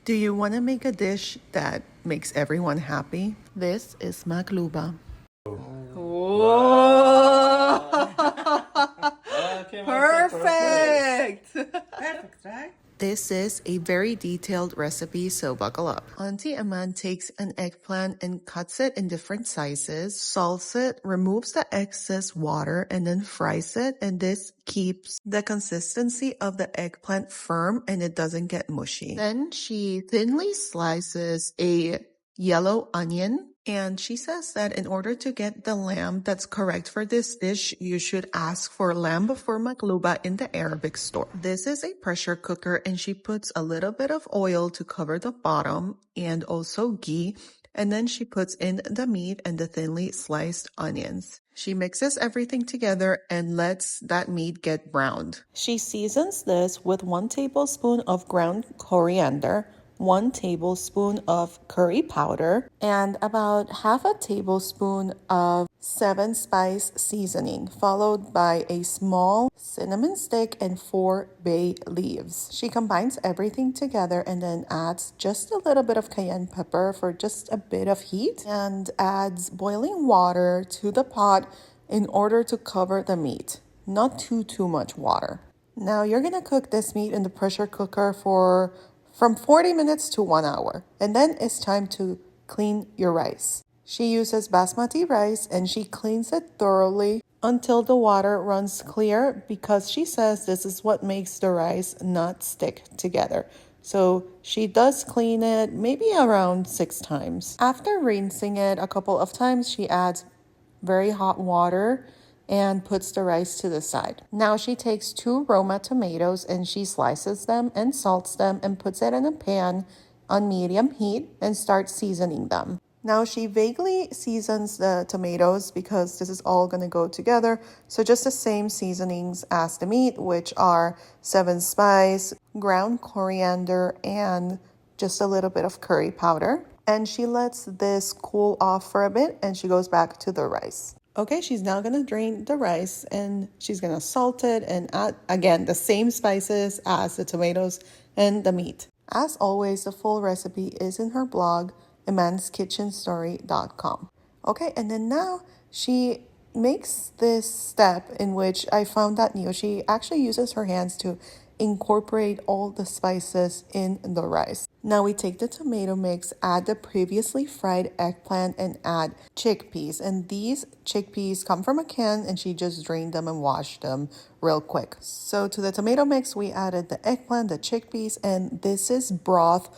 Do you want to make a dish that makes everyone happy? This is Maqluba. Whoa! Okay, Perfect! Perfect, right? This is a very detailed recipe, so buckle up. Auntie Aman takes an eggplant and cuts it in different sizes, salts it, removes the excess water, and then fries it. And this keeps the consistency of the eggplant firm and it doesn't get mushy. Then she thinly slices a yellow onion. And she says that in order to get the lamb that's correct for this dish, you should ask for lamb for maqluba in the Arabic store. This is a pressure cooker and she puts a little bit of oil to cover the bottom and also ghee. And then she puts in the meat and the thinly sliced onions. She mixes everything together and lets that meat get browned. She seasons this with 1 tablespoon of ground coriander, 1 tablespoon of curry powder, and about half a tablespoon of 7-spice seasoning, followed by a small cinnamon stick and 4 bay leaves. She combines everything together and then adds just a little bit of cayenne pepper for just a bit of heat and adds boiling water to the pot in order to cover the meat. Not too much water. Now you're gonna cook this meat in the pressure cooker for from 40 minutes to 1 hour. And then it's time to clean your rice. She uses basmati rice and she cleans it thoroughly until the water runs clear because she says this is what makes the rice not stick together. So she does clean it maybe around 6 times. After rinsing it a couple of times, she adds very hot water and puts the rice to the side. Now she takes 2 Roma tomatoes and she slices them and salts them and puts it in a pan on medium heat and starts seasoning them. Now she vaguely seasons the tomatoes because this is all going to go together. So just the same seasonings as the meat, which are 7-spice, ground coriander, and just a little bit of curry powder. And she lets this cool off for a bit and she goes back to the rice. Okay, she's now going to drain the rice and she's going to salt it and add, again, the same spices as the tomatoes and the meat. As always, the full recipe is in her blog, imanskitchenstory.com. Okay, and then now she makes this step in which I found that new. She actually uses her hands to incorporate all the spices in the rice. Now we take the tomato mix, add the previously fried eggplant, and add chickpeas. And these chickpeas come from a can and she just drained them and washed them real quick. So to the tomato mix, we added the eggplant, the chickpeas, and this is broth